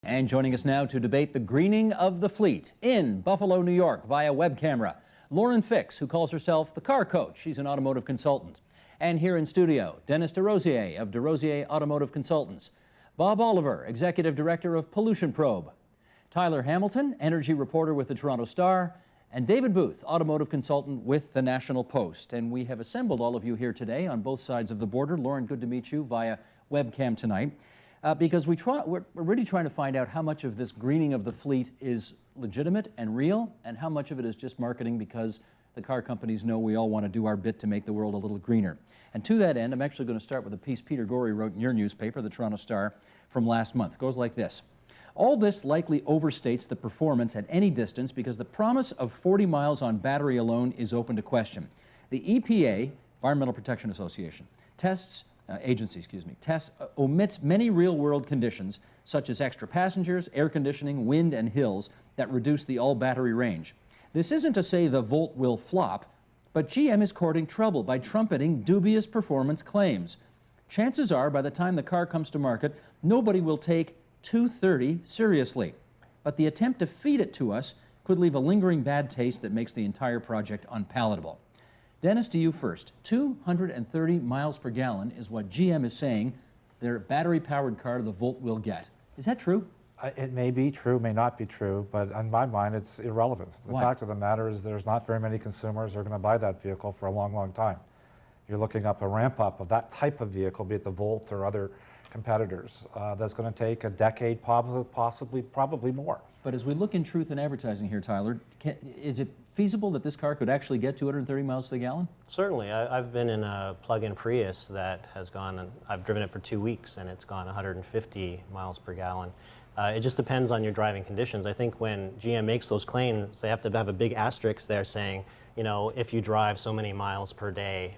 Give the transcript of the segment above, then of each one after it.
And joining us now to debate the greening of the fleet in Buffalo, New York via web camera, Lauren Fix, who calls herself the car coach. She's an automotive consultant. And here in studio, Dennis DeRosier of DeRosier Automotive Consultants, Bob Oliver, Executive Director of Pollution Probe, Tyler Hamilton, energy reporter with the Toronto Star, and David Booth, automotive consultant with the National Post. And we have assembled all of you here today on both sides of the border. Lauren, good to meet you via webcam tonight. Because we're really trying to find out how much of this greening of the fleet is legitimate and real, and how much of it is just marketing because the car companies know we all want to do our bit to make the world a little greener. And to that end, I'm actually going to start with a piece Peter Gorey wrote in your newspaper, the Toronto Star, from last month. It goes like this. All this likely overstates the performance at any distance because the promise of 40 miles on battery alone is open to question. The EPA, Environmental Protection Association, agency omits many real-world conditions such as extra passengers, air conditioning, wind, and hills that reduce the all-battery range. This isn't to say the Volt will flop, but GM is courting trouble by trumpeting dubious performance claims. Chances are, by the time the car comes to market, nobody will take 230 seriously. But the attempt to feed it to us could leave a lingering bad taste that makes the entire project unpalatable. Dennis, to you first. 230 miles per gallon is what GM is saying their battery-powered car, the Volt, will get. Is that true? It may be true, may not be true, but in my mind, it's irrelevant. The fact of the matter is there's not very many consumers who are going to buy that vehicle for a long, long time. You're looking up a ramp-up of that type of vehicle, be it the Volt or other competitors. That's going to take a decade, probably more. But as we look in truth in advertising here, Tyler, is it feasible that this car could actually get 230 miles to the gallon? Certainly. I've been in a plug-in Prius that has gone, and I've driven it for 2 weeks, and it's gone 150 miles per gallon. It just depends on your driving conditions. I think when GM makes those claims, they have to have a big asterisk there saying, you know, if you drive so many miles per day,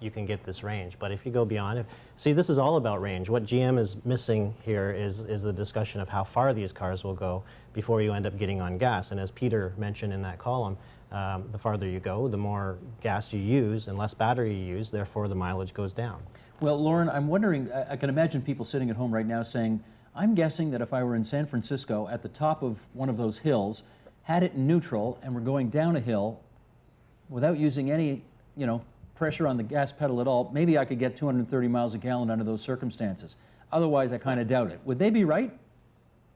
you can get this range. But if you go beyond it, see, this is all about range. What GM is missing here is the discussion of how far these cars will go before you end up getting on gas. And as Peter mentioned in that column, the farther you go, the more gas you use and less battery you use, therefore the mileage goes down. Well, Lauren, I'm wondering, I can imagine people sitting at home right now saying, I'm guessing that if I were in San Francisco at the top of one of those hills, had it in neutral, and were going down a hill without using any, pressure on the gas pedal at all, maybe I could get 230 miles a gallon under those circumstances. Otherwise, I kind of doubt it. Would they be right?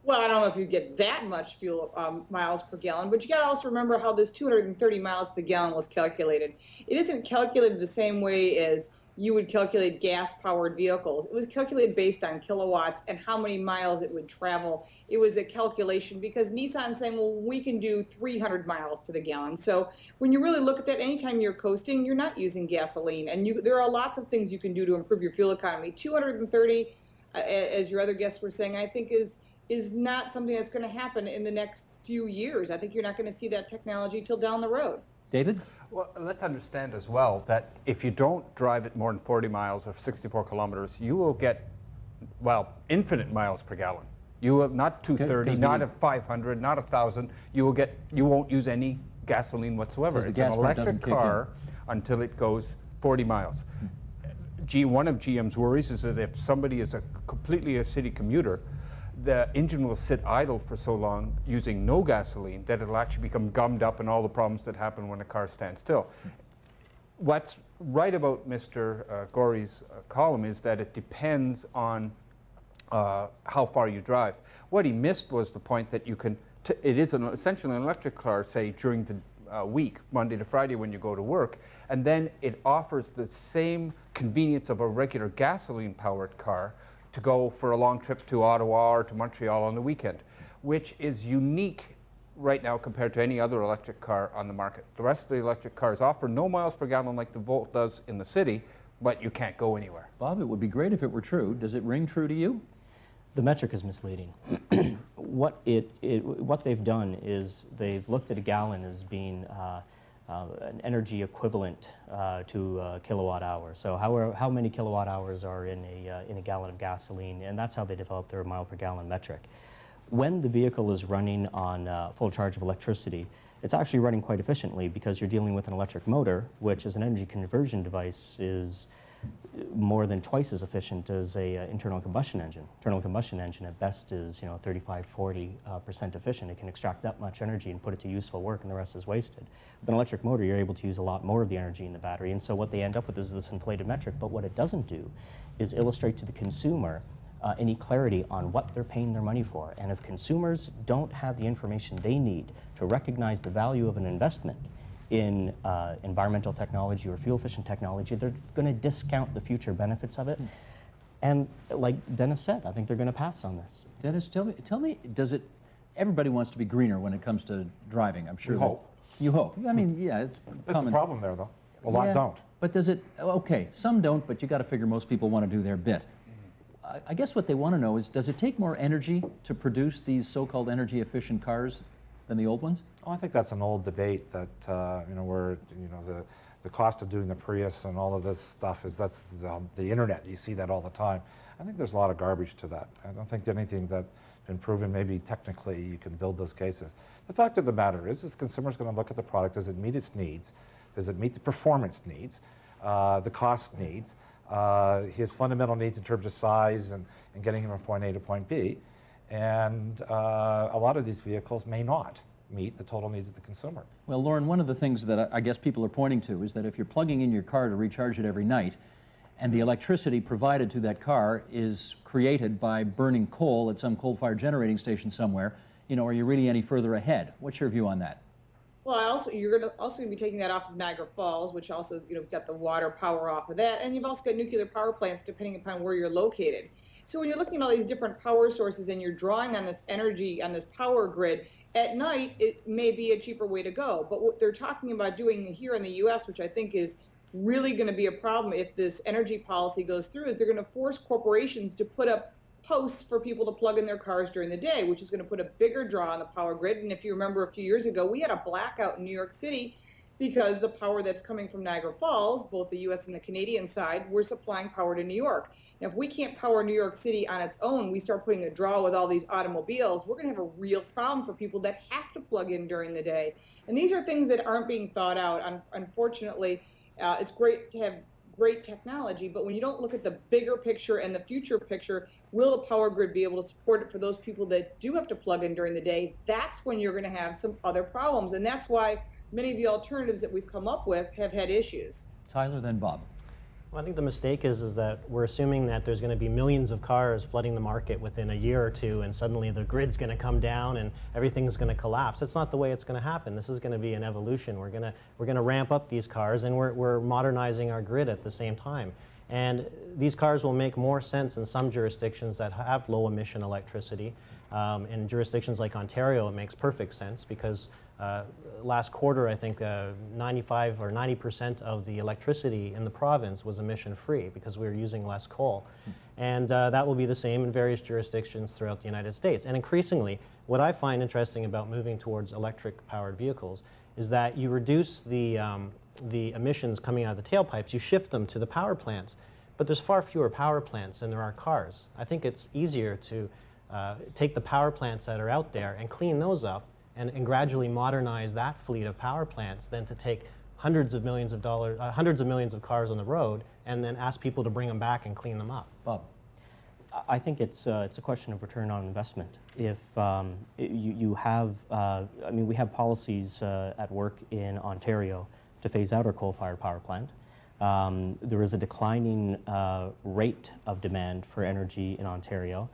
Well, I don't know if you get that much fuel miles per gallon, but you got to also remember how this 230 miles per gallon was calculated. It isn't calculated the same way as you would calculate gas-powered vehicles. It was calculated based on kilowatts and how many miles it would travel. It was a calculation because Nissan's saying, well, we can do 300 miles to the gallon. So when you really look at that, anytime you're coasting, you're not using gasoline. And there are lots of things you can do to improve your fuel economy. 230, as your other guests were saying, I think is not something that's going to happen in the next few years. I think you're not going to see that technology till down the road. David? Well, let's understand as well that if you don't drive it more than 40 miles or 64 kilometers, you will get, infinite miles per gallon. You will not 230, not a 500, not 1,000. You won't use any gasoline whatsoever. It's an electric car until it goes 40 miles. One of GM's worries is that if somebody is completely a city commuter, the engine will sit idle for so long using no gasoline that it'll actually become gummed up and all the problems that happen when a car stands still. What's right about Mr. Gorey's column is that it depends on how far you drive. What he missed was the point that you can, it is essentially an electric car, say, during the week, Monday to Friday when you go to work, and then it offers the same convenience of a regular gasoline-powered car to go for a long trip to Ottawa or to Montreal on the weekend, which is unique right now compared to any other electric car on the market. The rest of the electric cars offer no miles per gallon like the Volt does in the city, but you can't go anywhere. Bob, it would be great if it were true. Does it ring true to you? The metric is misleading. What they've done is they've looked at a gallon as being an energy equivalent to a kilowatt hour. So how many kilowatt hours are in a gallon of gasoline, and that's how they develop their mile per gallon metric. When the vehicle is running on full charge of electricity, it's actually running quite efficiently because you're dealing with an electric motor, which as an energy conversion device is more than twice as efficient as a internal combustion engine. Internal combustion engine at best is 35–40% efficient. It can extract that much energy and put it to useful work, and the rest is wasted. With an electric motor, you're able to use a lot more of the energy in the battery, and so what they end up with is this inflated metric. But what it doesn't do is illustrate to the consumer any clarity on what they're paying their money for. And if consumers don't have the information they need to recognize the value of an investment in environmental technology or fuel-efficient technology, they're going to discount the future benefits of it. And like Dennis said, I think they're going to pass on this. Dennis, tell me, does it? Everybody wants to be greener when it comes to driving. I'm sure. We hope. You hope. I mean, yeah, it's It's common. a problem there, though. A lot Yeah, don't. But does it? Okay, some don't, but you got to figure most people want to do their bit. I guess what they want to know is, does it take more energy to produce these so-called energy-efficient cars than the old ones? Oh, I think that's an old debate that, where, the cost of doing the Prius and all of this stuff that's the internet. You see that all the time. I think there's a lot of garbage to that. I don't think anything that's been proven, maybe technically you can build those cases. The fact of the matter is consumers going to look at the product. Does it meet its needs? Does it meet the performance needs, the cost needs, his fundamental needs in terms of size and getting him from point A to point B? And a lot of these vehicles may not meet the total needs of the consumer. Well, Lauren, one of the things that I guess people are pointing to is that if you're plugging in your car to recharge it every night, and the electricity provided to that car is created by burning coal at some coal-fired generating station somewhere, are you really any further ahead? What's your view on that? Well, you're going to be taking that off of Niagara Falls, which also, got the water power off of that, and you've also got nuclear power plants depending upon where you're located. So when you're looking at all these different power sources and you're drawing on this energy, on this power grid, at night it may be a cheaper way to go. But what they're talking about doing here in the U.S., which I think is really going to be a problem if this energy policy goes through, is they're going to force corporations to put up posts for people to plug in their cars during the day, which is going to put a bigger draw on the power grid. And if you remember a few years ago, we had a blackout in New York City because the power that's coming from Niagara Falls, both the U.S. and the Canadian side, were supplying power to New York. Now, if we can't power New York City on its own, we start putting a draw with all these automobiles, we're going to have a real problem for people that have to plug in during the day. And these are things that aren't being thought out. Unfortunately, it's great to have great technology, but when you don't look at the bigger picture and the future picture, will the power grid be able to support it for those people that do have to plug in during the day? That's when you're going to have some other problems. And that's why many of the alternatives that we've come up with have had issues. Tyler, then Bob. Well, I think the mistake is that we're assuming that there's going to be millions of cars flooding the market within a year or two, and suddenly the grid's going to come down and everything's going to collapse. That's not the way it's going to happen. This is going to be an evolution. We're going to ramp up these cars, and we're modernizing our grid at the same time. And these cars will make more sense in some jurisdictions that have low emission electricity. In jurisdictions like Ontario, it makes perfect sense because last quarter, I think 95 or 90% of the electricity in the province was emission-free because we were using less coal. And that will be the same in various jurisdictions throughout the United States. And increasingly, what I find interesting about moving towards electric-powered vehicles is that you reduce the emissions coming out of the tailpipes, you shift them to the power plants. But there's far fewer power plants than there are cars. I think it's easier to take the power plants that are out there and clean those up and gradually modernize that fleet of power plants than to take hundreds of millions of cars on the road and then ask people to bring them back and clean them up. Bob. I think it's a question of return on investment. If you have, we have policies at work in Ontario to phase out our coal-fired power plant. There is a declining rate of demand for energy in Ontario,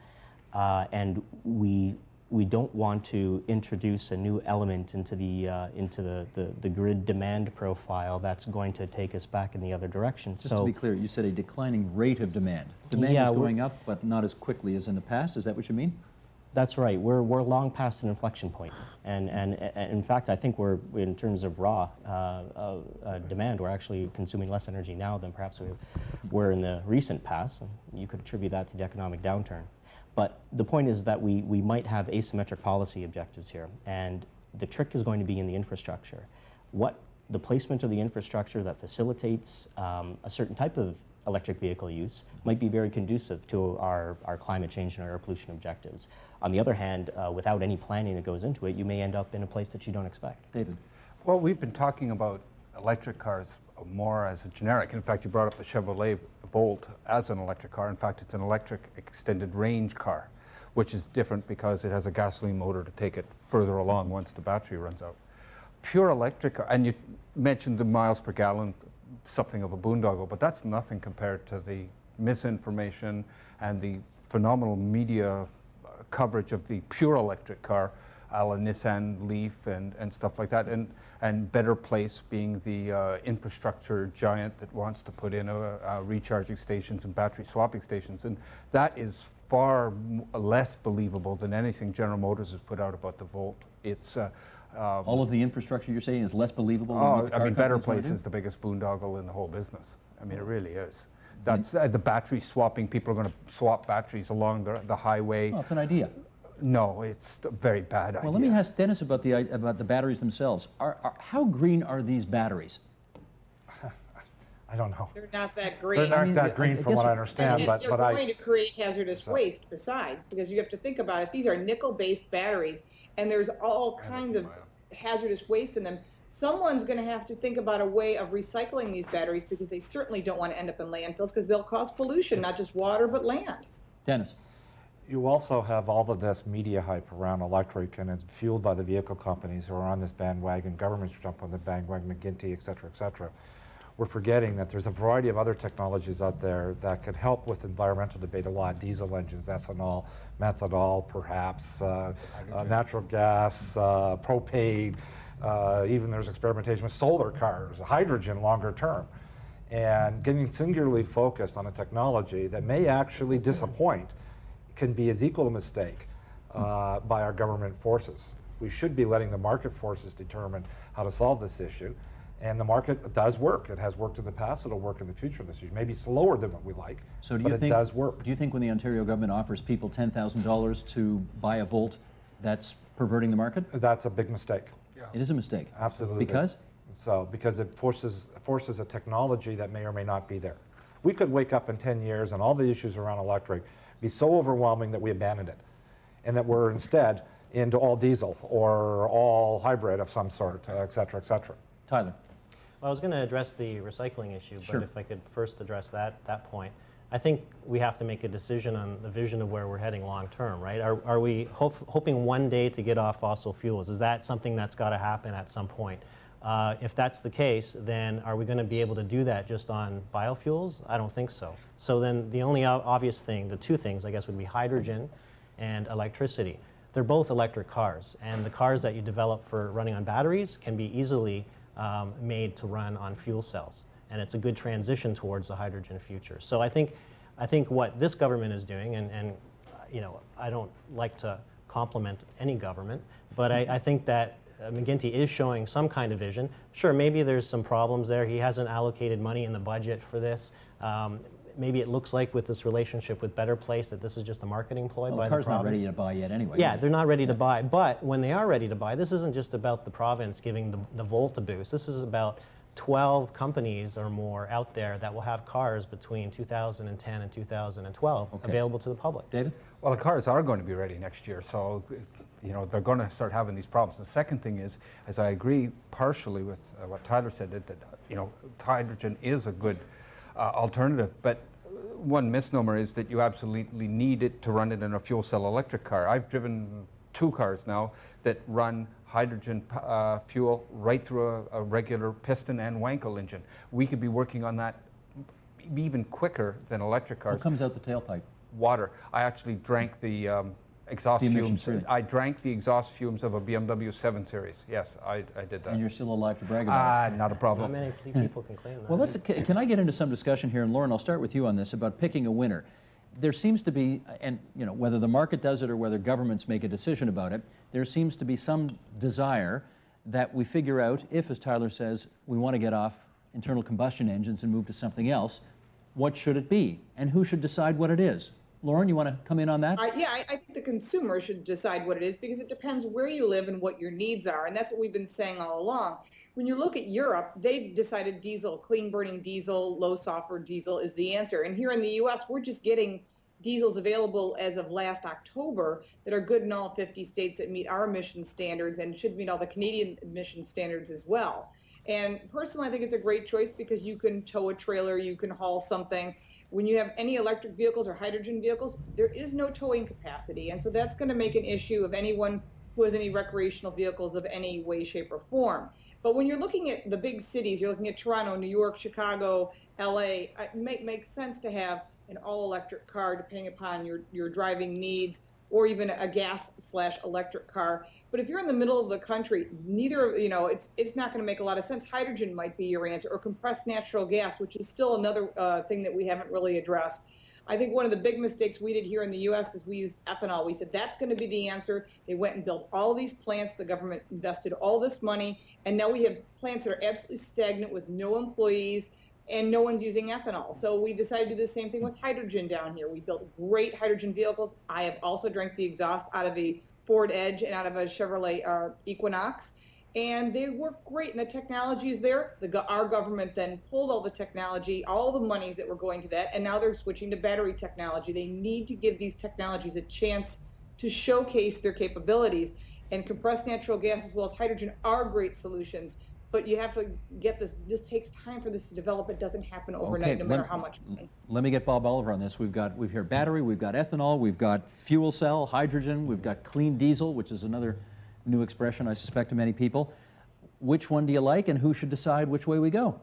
and we don't want to introduce a new element into the grid demand profile that's going to take us back in the other direction. Just to be clear, you said a declining rate of demand. Demand is going up, but not as quickly as in the past. Is that what you mean? That's right. We're long past an inflection point, and in fact, I think we're, in terms of raw demand, we're actually consuming less energy now than perhaps we were in the recent past. And you could attribute that to the economic downturn. But the point is that we might have asymmetric policy objectives here, and the trick is going to be in the infrastructure. What the placement of the infrastructure that facilitates a certain type of electric vehicle use might be very conducive to our climate change and our pollution objectives. On the other hand, without any planning that goes into it, you may end up in a place that you don't expect. David. Well, we've been talking about electric cars more as a generic. In fact, you brought up the Chevrolet Volt as an electric car. In fact, it's an electric extended range car, which is different because it has a gasoline motor to take it further along once the battery runs out. Pure electric, and you mentioned the miles per gallon, something of a boondoggle, but that's nothing compared to the misinformation and the phenomenal media coverage of the pure electric car, a la Nissan Leaf and stuff like that, and Better Place being the infrastructure giant that wants to put in recharging stations and battery swapping stations, and that is far less believable than anything General Motors has put out about the Volt. It's all of the infrastructure you're saying is less believable than what the car I mean, Better companies wanna Place do? is the biggest boondoggle in the whole business. I mean, it really is. That's the battery swapping. People are going to swap batteries along the highway. Well, it's an idea. No, it's a very bad idea. Well, let me ask Dennis about the batteries themselves. How green are these batteries? I don't know. They're not that green. They're I mean, not that I green from guess- what I And understand, they're but going to create hazardous waste besides, because you have to think about it. These are nickel-based batteries, and there's all kinds of hazardous waste in them. Someone's going to have to think about a way of recycling these batteries, because they certainly don't want to end up in landfills, because they'll cause pollution, not just water, but land. Dennis. you also have all of this media hype around electric, and it's fueled by the vehicle companies who are on this bandwagon. Governments jump on the bandwagon, McGinty, et cetera, et cetera. We're forgetting that there's a variety of other technologies out there that could help with environmental debate a lot. Diesel engines, ethanol, methanol, perhaps, natural gas, propane, even there's experimentation with solar cars, hydrogen longer term. And getting singularly focused on a technology that may actually disappoint can be as equal a mistake by our government forces. We should be letting the market forces determine how to solve this issue. And the market does work. It has worked in the past. It'll work in the future. This maybe slower than what we like, So but it does work. Do you think when the Ontario government offers people $10,000 to buy a Volt, that's perverting the market? That's a big mistake. It is a mistake. Absolutely. Because? Because it forces a technology that may or may not be there. We could wake up in 10 years and all the issues around electric be so overwhelming that we abandon it, and that we're instead into all diesel or all hybrid of some sort, et cetera, et cetera. Tyler. Well, I was going to address the recycling issue, Sure. but if I could first address that point. I think we have to make a decision on the vision of where we're heading long term, right? Are we hoping one day to get off fossil fuels? Is that something that's got to happen at some point? If that's the case, then are we going to be able to do that just on biofuels? I don't think so. So then the only obvious thing, the two things, I guess, would be hydrogen and electricity. They're both electric cars, and the cars that you develop for running on batteries can be easily made to run on fuel cells. And it's a good transition towards the hydrogen future. So I think what this government is doing, and you know, I don't like to compliment any government, but I think that McGinty is showing some kind of vision. Sure, maybe there's some problems there. He hasn't allocated money in the budget for this. Maybe it looks like with this relationship with Better Place that this is just a marketing ploy Well, by the the car's not province. ready to buy yet anyway. Yeah, is it? they're not ready to buy. But when they are ready to buy, this isn't just about the province giving the Volt a boost. This is about 12 companies or more out there that will have cars between 2010 and 2012 available to the public. David? Well, the cars are going to be ready next year, so you know they're going to start having these problems. The second thing is I agree partially with what Tyler said, that you know hydrogen is a good alternative, but one misnomer is that you absolutely need it to run it in a fuel cell electric car. I've driven 2 cars now that run hydrogen fuel right through a regular piston and Wankel engine. We could be working on that even quicker than electric cars. What comes out the tailpipe? Water. I actually drank the exhaust The emission fumes. fluid. I drank the exhaust fumes of a BMW 7 Series. Yes, I did that. And you're still alive to brag about it. Not a Not problem. many people can claim that. Well, can I get into some discussion here? And Lauren, I'll start with you on this about picking a winner. There seems to be, and you know, whether the market does it or whether governments make a decision about it, there seems to be some desire that we figure out if, as Tyler says, we want to get off internal combustion engines and move to something else, what should it be? And who should decide what it is? Lauren, you want to come in on that? I think the consumer should decide what it is, because it depends where you live and what your needs are. And that's what we've been saying all along. When you look at Europe, they've decided diesel, clean burning diesel, low sulfur diesel is the answer. And here in the US, we're just getting diesels available as of last October that are good in all 50 states that meet our emission standards and should meet all the Canadian emission standards as well. And personally, I think it's a great choice because you can tow a trailer, you can haul something. When you have any electric vehicles or hydrogen vehicles, there is no towing capacity. And so that's going to make an issue of anyone who has any recreational vehicles of any way, shape, or form. But when you're looking at the big cities, you're looking at Toronto, New York, Chicago, LA, it makes sense to have an all-electric car depending upon your driving needs, or even a gas/electric car. But if you're in the middle of the country, neither, it's not going to make a lot of sense. Hydrogen might be your answer, or compressed natural gas, which is still another thing that we haven't really addressed. I think one of the big mistakes we did here in the U.S. is we used ethanol. We said that's going to be the answer. They went and built all these plants. The government invested all this money, and now we have plants that are absolutely stagnant with no employees, and no one's using ethanol. So we decided to do the same thing with hydrogen down here. We built great hydrogen vehicles. I have also drank the exhaust out of a Ford Edge and out of a Chevrolet Equinox, and they work great, and the technology is there. Our government then pulled all the technology, all the monies that were going to that, and now they're switching to battery technology. They need to give these technologies a chance to showcase their capabilities, and compressed natural gas as well as hydrogen are great solutions. But you have to get this. This takes time for this to develop. It doesn't happen overnight, no matter how much money. Let me get Bob Oliver on this. We've here battery, we've got ethanol, we've got fuel cell, hydrogen, we've got clean diesel, which is another new expression, I suspect, to many people. Which one do you like, and who should decide which way we go?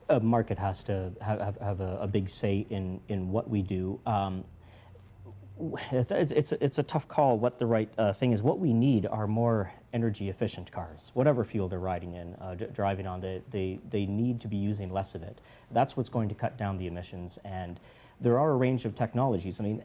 A market has to have a big say in what we do. It's a tough call what the right thing is. What we need are more energy efficient cars, whatever fuel they're riding in, driving on. They need to be using less of it. That's what's going to cut down the emissions, and there are a range of technologies. I mean,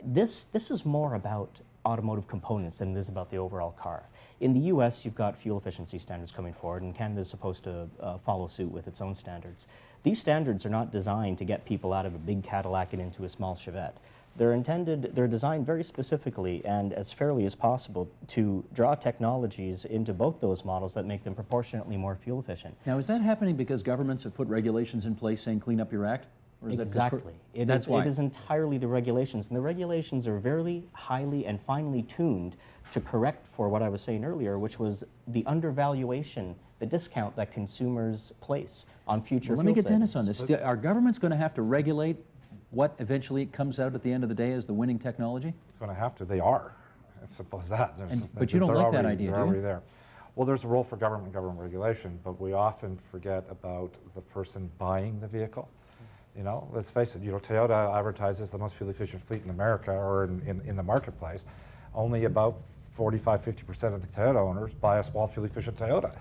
this is more about automotive components than it is about the overall car. In the US, you've got fuel efficiency standards coming forward, and Canada is supposed to follow suit with its own standards. These standards are not designed to get people out of a big Cadillac and into a small Chevette. They're designed very specifically and as fairly as possible to draw technologies into both those models that make them proportionately more fuel efficient. Now, is that happening because governments have put regulations in place saying clean up your act? Or is Exactly. It is entirely the regulations, and the regulations are very highly and finely tuned to correct for what I was saying earlier, which was the undervaluation, the discount that consumers place on future fuel Let me get savings. Dennis on this. Are governments going to have to regulate what eventually comes out at the end of the day as the winning technology? Going to have to. They are. As simple as that. But you don't like that idea, they're do you? already there. Well, there's a role for government regulation, but we often forget about the person buying the vehicle. You know, let's face it, Toyota advertises the most fuel efficient fleet in America or in the marketplace. Only about 45–50% of the Toyota owners buy a small fuel efficient Toyota.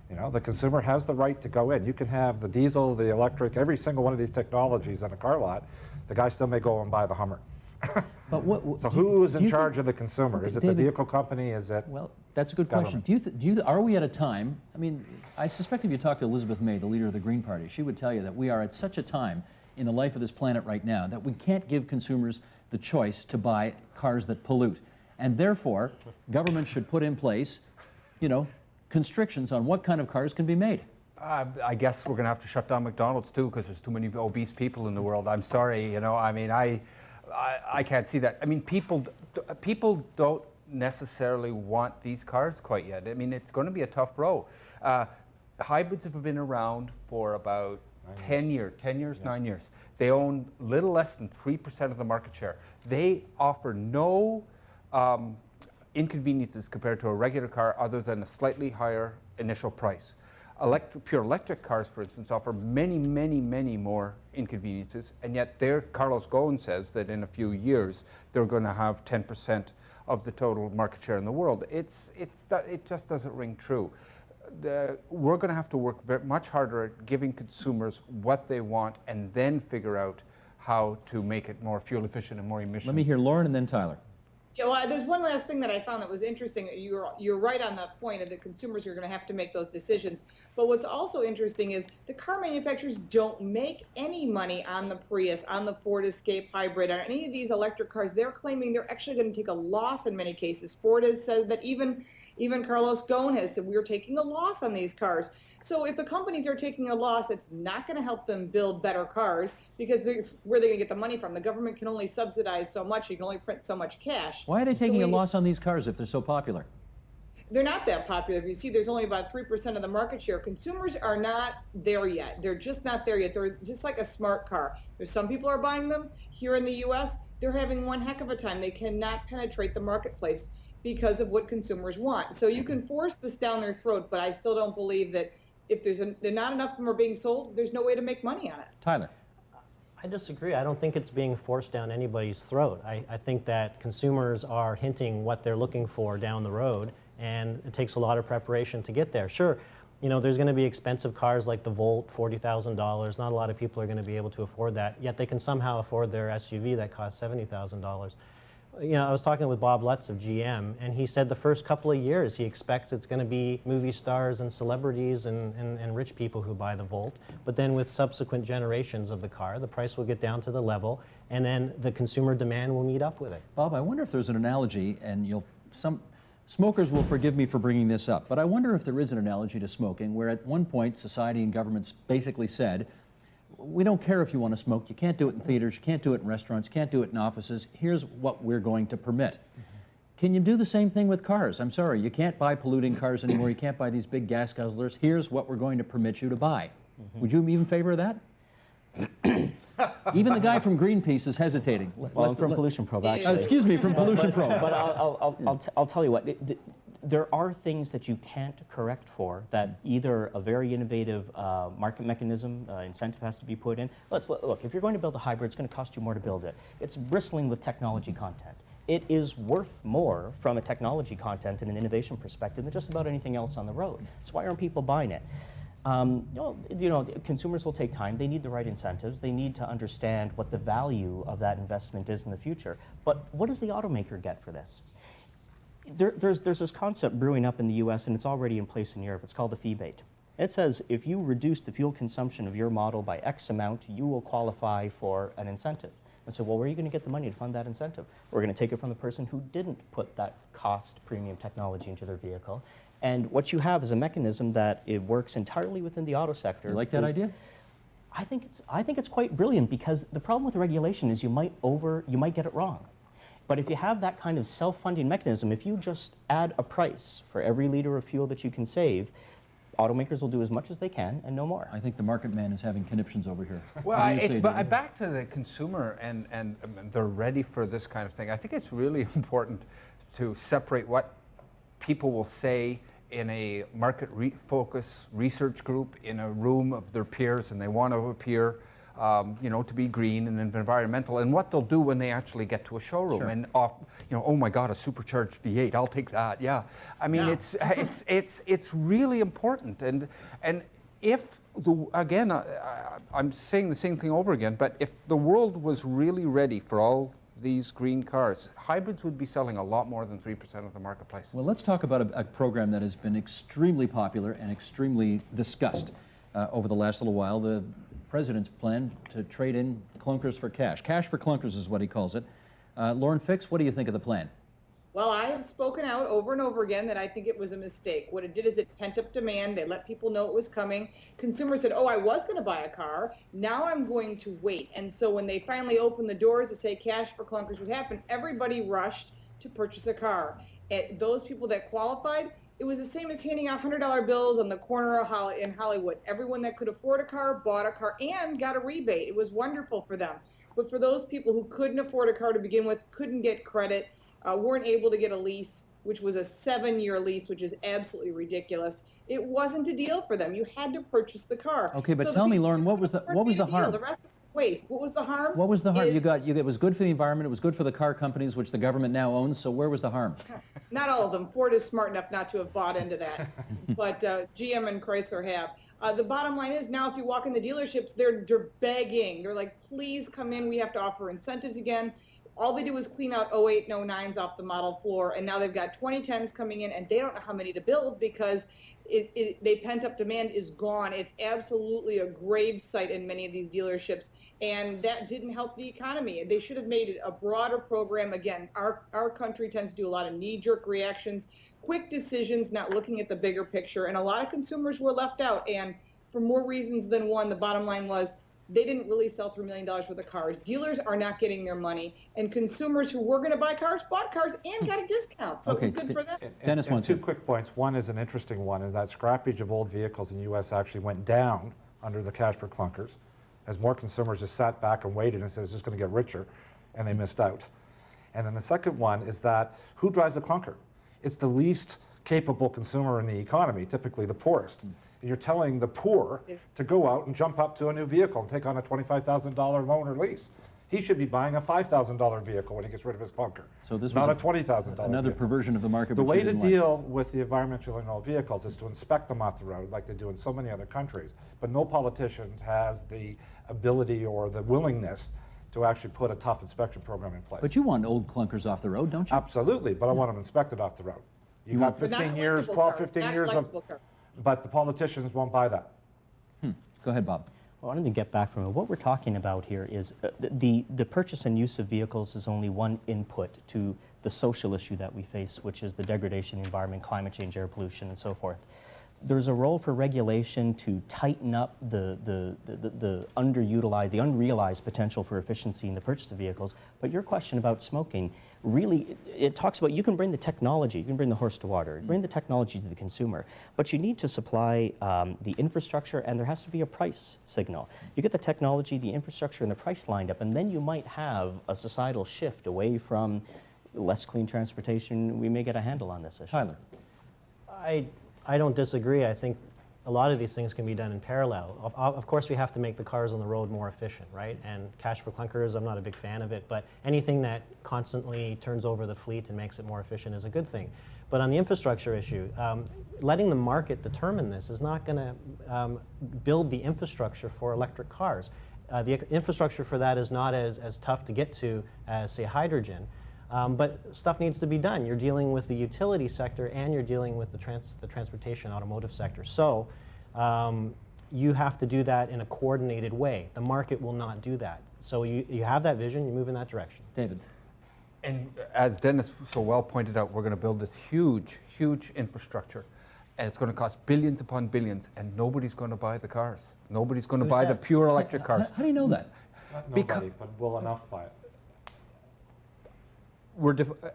You know, the consumer has the right to go in. You can have the diesel, the electric, every single one of these technologies on a car lot. The guy still may go and buy the Hummer. But So who is in charge of the consumer? Is it the vehicle company? Is it Well, that's a good question. Are we at a time, I mean, I suspect if you talk to Elizabeth May, the leader of the Green Party, she would tell you that we are at such a time in the life of this planet right now that we can't give consumers the choice to buy cars that pollute. And therefore, government should put in place, constrictions on what kind of cars can be made. I guess we're going to have to shut down McDonald's too because there's too many obese people in the world. I'm sorry, I mean, I can't see that. I mean, people don't necessarily want these cars quite yet. I mean, it's going to be a tough row. Hybrids have been around for about 10 years, 9 years. They own little less than 3% of the market share. They offer no inconveniences compared to a regular car other than a slightly higher initial price. Pure electric cars, for instance, offer many, many, many more inconveniences, and yet Carlos Ghosn says that in a few years they're going to have 10% of the total market share in the world. It just doesn't ring true. We're going to have to work much harder at giving consumers what they want and then figure out how to make it more fuel efficient and more emissions. Let me hear Lauren and then Tyler. Yeah, well, there's one last thing that I found that was interesting. You're right on that point, and the consumers are going to have to make those decisions. But what's also interesting is the car manufacturers don't make any money on the Prius, on the Ford Escape Hybrid, on any of these electric cars. They're claiming they're actually going to take a loss in many cases. Ford has said that even Carlos Ghosn has said we're taking a loss on these cars. So if the companies are taking a loss, it's not going to help them build better cars because where are they going to get the money from? The government can only subsidize so much. You can only print so much cash. Why are they taking a loss on these cars if they're so popular? they're not that popular. If you see, there's only about 3% of the market share. Consumers are not there yet. They're just not there yet. They're just like a smart car. There's some people are buying them here in the US. They're having one heck of a time. They cannot penetrate the marketplace because of what consumers want. So you can force this down their throat, but I still don't believe that if there's not enough of them are being sold, there's no way to make money on it. Tyler. I disagree. I don't think it's being forced down anybody's throat. I think that consumers are hinting what they're looking for down the road, and it takes a lot of preparation to get there. Sure, you know, there's going to be expensive cars like the Volt, $40,000. Not a lot of people are going to be able to afford that, yet they can somehow afford their SUV that costs $70,000. You know, I was talking with Bob Lutz of GM, and he said the first couple of years he expects it's going to be movie stars and celebrities and rich people who buy the Volt. But then with subsequent generations of the car, the price will get down to the level, and then the consumer demand will meet up with it. Bob, I wonder if there's an analogy, and some smokers will forgive me for bringing this up, but I wonder if there is an analogy to smoking, where at one point society and governments basically said, we don't care if you want to smoke. You can't do it in theaters. You can't do it in restaurants. You can't do it in offices. Here's what we're going to permit. Can you do the same thing with cars? I'm sorry, you can't buy polluting cars anymore. You can't buy these big gas guzzlers. Here's what we're going to permit you to buy. Would you even favor that? Even the guy from Greenpeace is hesitating. Well, I'm from Pollution Probe, actually. Excuse me, from Pollution Probe. But I'll tell you what. There are things that you can't correct for that either a very innovative market mechanism, incentive has to be put in. Look, if you're going to build a hybrid, it's going to cost you more to build it. It's bristling with technology content. It is worth more from a technology content and an innovation perspective than just about anything else on the road. So why aren't people buying it? You know, consumers will take time. They need the right incentives. They need to understand what the value of that investment is in the future. But what does the automaker get for this? There's this concept brewing up in the US, and it's already in place in Europe. It's called the fee-bait. It says if you reduce the fuel consumption of your model by X amount, you will qualify for an incentive. And so, well, where are you going to get the money to fund that incentive? We're going to take it from the person who didn't put that cost premium technology into their vehicle. And what you have is a mechanism that it works entirely within the auto sector. You like that idea? I think it's quite brilliant, because the problem with the regulation is you might get it wrong. But if you have that kind of self-funding mechanism, if you just add a price for every liter of fuel that you can save, automakers will do as much as they can and no more. I think the market man is having conniptions over here. Well, it's back to the consumer, and they're ready for this kind of thing. I think it's really important to separate what people will say in a market focus research group in a room of their peers, and they want to appear you know, to be green and environmental, and what they'll do when they actually get to a showroom. Sure. And you know, oh my God, a supercharged V8, I'll take that. Yeah, I mean, yeah. it's really important, and if again, I'm saying the same thing over again, but if the world was really ready for all these green cars, hybrids would be selling a lot more than 3% of the marketplace. Well, let's talk about a program that has been extremely popular and extremely discussed over the last little while. The President's plan to trade in clunkers for cash. Cash for clunkers is what he calls it. Lauren Fix, what do you think of the plan? Well, I have spoken out over and over again that I think it was a mistake. What it did is it pent up demand. They let people know it was coming. Consumers said, oh, I was going to buy a car. Now I'm going to wait. And so when they finally opened the doors to say cash for clunkers would happen, everybody rushed to purchase a car. And those people that qualified, it was the same as handing out $100 bills on the corner in Hollywood. Everyone that could afford a car bought a car and got a rebate. It was wonderful for them. But for those people who couldn't afford a car to begin with, couldn't get credit, weren't able to get a lease, which was a 7-year lease, which is absolutely ridiculous. It wasn't a deal for them. You had to purchase the car. Okay, but tell me, Lauren, what was the harm? The rest of the waste. What was the harm? What was the harm? It was good for the environment. It was good for the car companies, which the government now owns. So where was the harm? Not all of them. Ford is smart enough not to have bought into that, but GM and Chrysler have. The bottom line is now, if you walk in the dealerships, they're begging. They're like, please come in. We have to offer incentives again. All they do is clean out 08 and 09s off the model floor, and now they've got 2010s coming in, and they don't know how many to build because they pent-up demand is gone. It's absolutely a grave site in many of these dealerships, and that didn't help the economy. They should have made it a broader program. Again, our country tends to do a lot of knee-jerk reactions, quick decisions, not looking at the bigger picture, and a lot of consumers were left out, and for more reasons than one, the bottom line was they didn't really sell $3 million worth of cars. Dealers are not getting their money, and consumers who were going to buy cars bought cars and got a discount. So Okay, it was good for them. Dennis And wants two to. quick points. One is an interesting one, is that scrappage of old vehicles in the U.S. actually went down under the cash for clunkers, as more consumers just sat back and waited and said it's just going to get richer, and they missed out. And then the second one is that who drives a clunker? It's the least capable consumer in the economy, typically the poorest. You're telling the poor to go out and jump up to a new vehicle and take on a $25,000 loan or lease. He should be buying a $5,000 vehicle when he gets rid of his clunker, So this not was a $20,000 another vehicle. perversion of the market. The which you way to didn't like. deal with the environmentally owned vehicles is to inspect them off the road like they do in so many other countries. But no politician has the ability or the willingness to actually put a tough inspection program in place. But you want old clunkers off the road, don't you? Absolutely, but I want them inspected off the road. You got But not 15 years, collectible 12, cars, 15 not years of, collectible cars. but the politicians won't buy that. Go ahead, Bob. Well, I wanted to get back from it. What we're talking about here is the purchase and use of vehicles is only one input to the social issue that we face, which is the degradation of the environment, climate change, air pollution, and so forth. There's a role for regulation to tighten up the underutilized, the unrealized potential for efficiency in the purchase of vehicles. But your question about smoking, really, it talks about you can bring the technology, you can bring the horse to water, bring the technology to the consumer, but you need to supply the infrastructure, and there has to be a price signal. You get the technology, the infrastructure, and the price lined up, and then you might have a societal shift away from less clean transportation. We may get a handle on this issue. Tyler. I don't disagree. I think a lot of these things can be done in parallel. Of course, we have to make the cars on the road more efficient, right? And cash for clunkers, I'm not a big fan of it, but anything that constantly turns over the fleet and makes it more efficient is a good thing. But on the infrastructure issue, letting the market determine this is not going to build the infrastructure for electric cars. The infrastructure for that is not as tough to get to as, say, hydrogen. But stuff needs to be done. You're dealing with the utility sector and you're dealing with the transportation automotive sector. So you have to do that in a coordinated way. The market will not do that. So you have that vision, you move in that direction. David. And as Dennis so well pointed out, we're going to build this huge, huge infrastructure. And it's going to cost billions upon billions, and nobody's going to buy the cars. Nobody's going to buy the pure electric cars. How do you know that? Not Because- nobody, but will enough buy it.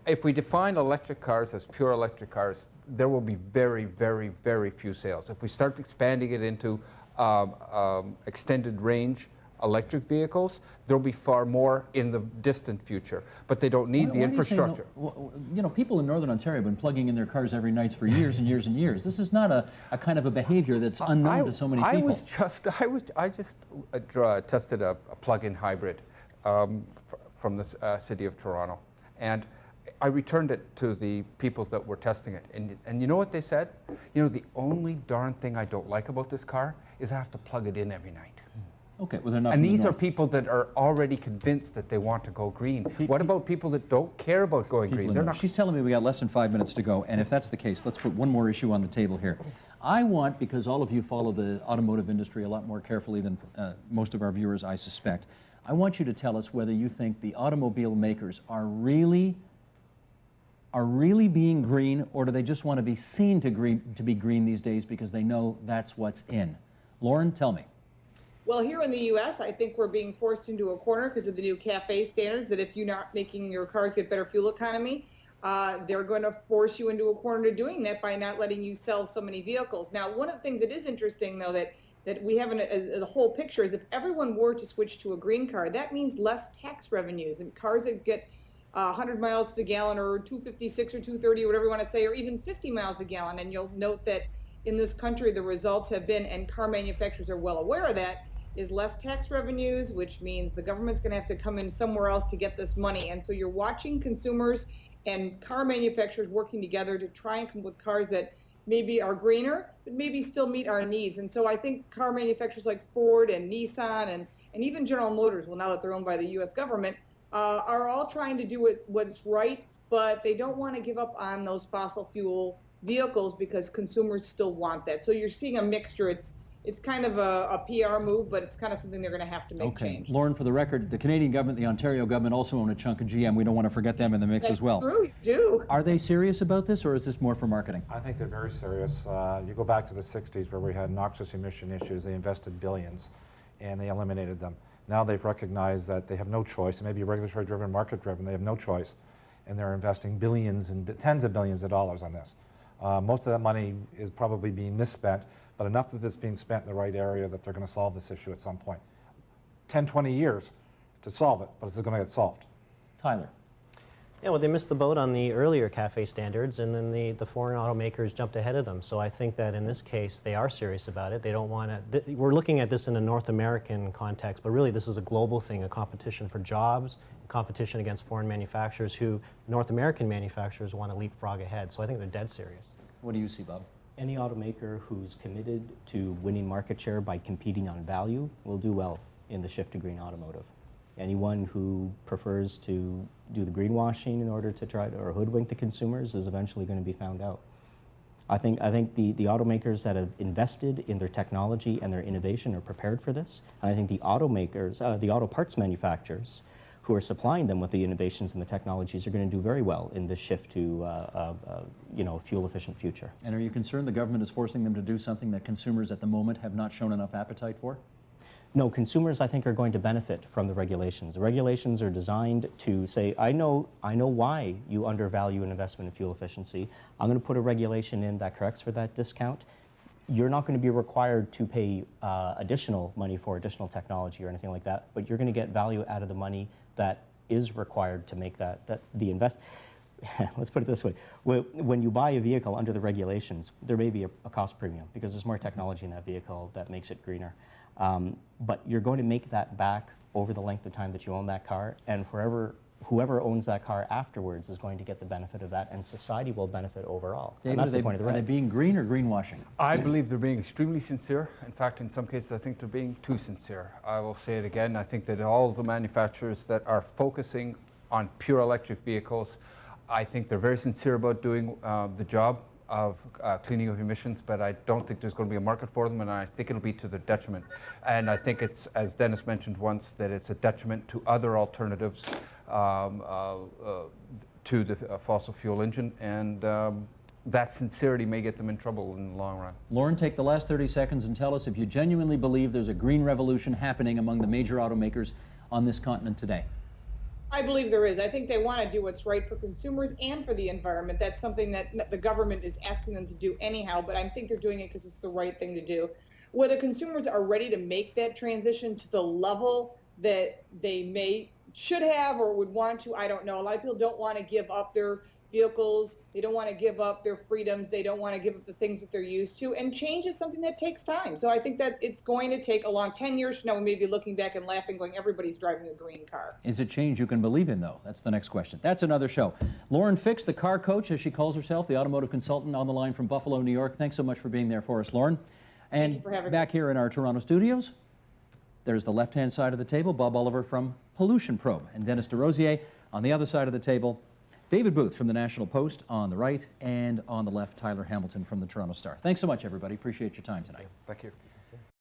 If we define electric cars as pure electric cars, there will be very, very, very few sales. If we start expanding it into extended range electric vehicles, there'll be far more in the distant future. But they don't need the Why do you say no- infrastructure. You know, people in Northern Ontario have been plugging in their cars every night for years and years and years. This is not a kind of a behavior that's unknown to so many people. I just tested a plug-in hybrid from the city of Toronto, and I returned it to the people that were testing it, and you know what they said? You know, the only darn thing I don't like about this car is I have to plug it in every night. Okay, well, they're not And from the these are north. people that are already convinced that they want to go green. What about people that don't care about going People green? in They're the- not. She's telling me we got less than 5 minutes to go, and if that's the case, let's put one more issue on the table here. I want, because all of you follow the automotive industry a lot more carefully than most of our viewers, I suspect, I want you to tell us whether you think the automobile makers are really being green, or do they just want to be seen to be green these days because they know that's what's in? Lauren, tell me. Well, here in the U.S., I think we're being forced into a corner because of the new CAFE standards that if you're not making your cars get better fuel economy, they're going to force you into a corner to doing that by not letting you sell so many vehicles. Now, one of the things that is interesting, though, that we have the whole picture is if everyone were to switch to a green car, that means less tax revenues, and cars that get 100 miles to the gallon or 256 or 230 or whatever you want to say, or even 50 miles to the gallon. And you'll note that in this country, the results have been, and car manufacturers are well aware of that, is less tax revenues, which means the government's going to have to come in somewhere else to get this money. And so you're watching consumers and car manufacturers working together to try and come up with cars that maybe are greener, but maybe still meet our needs. And so I think car manufacturers like Ford and Nissan and even General Motors, well, now that they're owned by the U.S. government, are all trying to do what's right, but they don't want to give up on those fossil fuel vehicles because consumers still want that. So you're seeing a mixture. It's kind of a PR move, but it's kind of something they're going to have to make change. Lauren, for the record, the Canadian government, the Ontario government also own a chunk of GM. We don't want to forget them in the mix as well. That's true, you do. Are they serious about this, or is this more for marketing? I think they're very serious. You go back to the 60s where we had noxious emission issues, they invested billions and they eliminated them. Now they've recognized that they have no choice. It may be regulatory driven, market driven. They have no choice, and they're investing billions and tens of billions of dollars on this. Most of that money is probably being misspent, but enough of it's being spent in the right area that they're going to solve this issue at some point. 10, 20 years to solve it, but it's going to get solved. Tyler. Yeah, well, they missed the boat on the earlier CAFE standards, and then the foreign automakers jumped ahead of them. So I think that in this case, they are serious about it. They don't want to, we're looking at this in a North American context, but really this is a global thing, a competition for jobs, competition against foreign manufacturers who North American manufacturers want to leapfrog ahead. So I think they're dead serious. What do you see, Bob? Any automaker who's committed to winning market share by competing on value will do well in the shift to green automotive. Anyone who prefers to do the greenwashing in order to try to, or hoodwink the consumers is eventually going to be found out. I think the automakers that have invested in their technology and their innovation are prepared for this. And I think the automakers, the auto parts manufacturers who are supplying them with the innovations and the technologies are going to do very well in this shift to you know, fuel-efficient future. And are you concerned the government is forcing them to do something that consumers at the moment have not shown enough appetite for? No, consumers, I think, are going to benefit from the regulations. The regulations are designed to say, I know why you undervalue an investment in fuel efficiency. I'm going to put a regulation in that corrects for that discount. You're not going to be required to pay additional money for additional technology or anything like that, but you're going to get value out of the money that is required to make the invest. Let's put it this way. When you buy a vehicle under the regulations, there may be a cost premium because there's more technology in that vehicle that makes it greener. But you're going to make that back over the length of time that you own that car, and whoever owns that car afterwards is going to get the benefit of that, and society will benefit overall. David, and that's the point of the are they reg. being green or greenwashing? I believe they're being extremely sincere. In fact, in some cases, I think they're being too sincere. I will say it again. I think that all the manufacturers that are focusing on pure electric vehicles, I think they're very sincere about doing the job of cleaning up emissions, but I don't think there's going to be a market for them, and I think it'll be to their detriment. And I think it's, as Dennis mentioned once, that it's a detriment to other alternatives to the fossil fuel engine, and that sincerity may get them in trouble in the long run. Lauren, take the last 30 seconds and tell us if you genuinely believe there's a green revolution happening among the major automakers on this continent today. I believe there is. I think they want to do what's right for consumers and for the environment. That's something that the government is asking them to do anyhow, but I think they're doing it because it's the right thing to do. Whether consumers are ready to make that transition to the level that they should have or would want to, I don't know. A lot of people don't want to give up their vehicles. They don't want to give up their freedoms. They don't want to give up the things that they're used to. And change is something that takes time. So I think that it's going to take a long 10 years from now, we may be looking back and laughing, going, everybody's driving a green car. Is it change you can believe in, though? That's the next question. That's another show. Lauren Fix, the car coach, as she calls herself, the automotive consultant on the line from Buffalo, New York. Thanks so much for being there for us, Lauren. And Thank you for having back here in our Toronto studios, there's the left-hand side of the table, Bob Oliver from Pollution Probe, and Dennis DeRosier on the other side of the table. David Booth from the National Post on the right, and on the left, Tyler Hamilton from the Toronto Star. Thanks so much, everybody. Appreciate your time tonight. Thank you.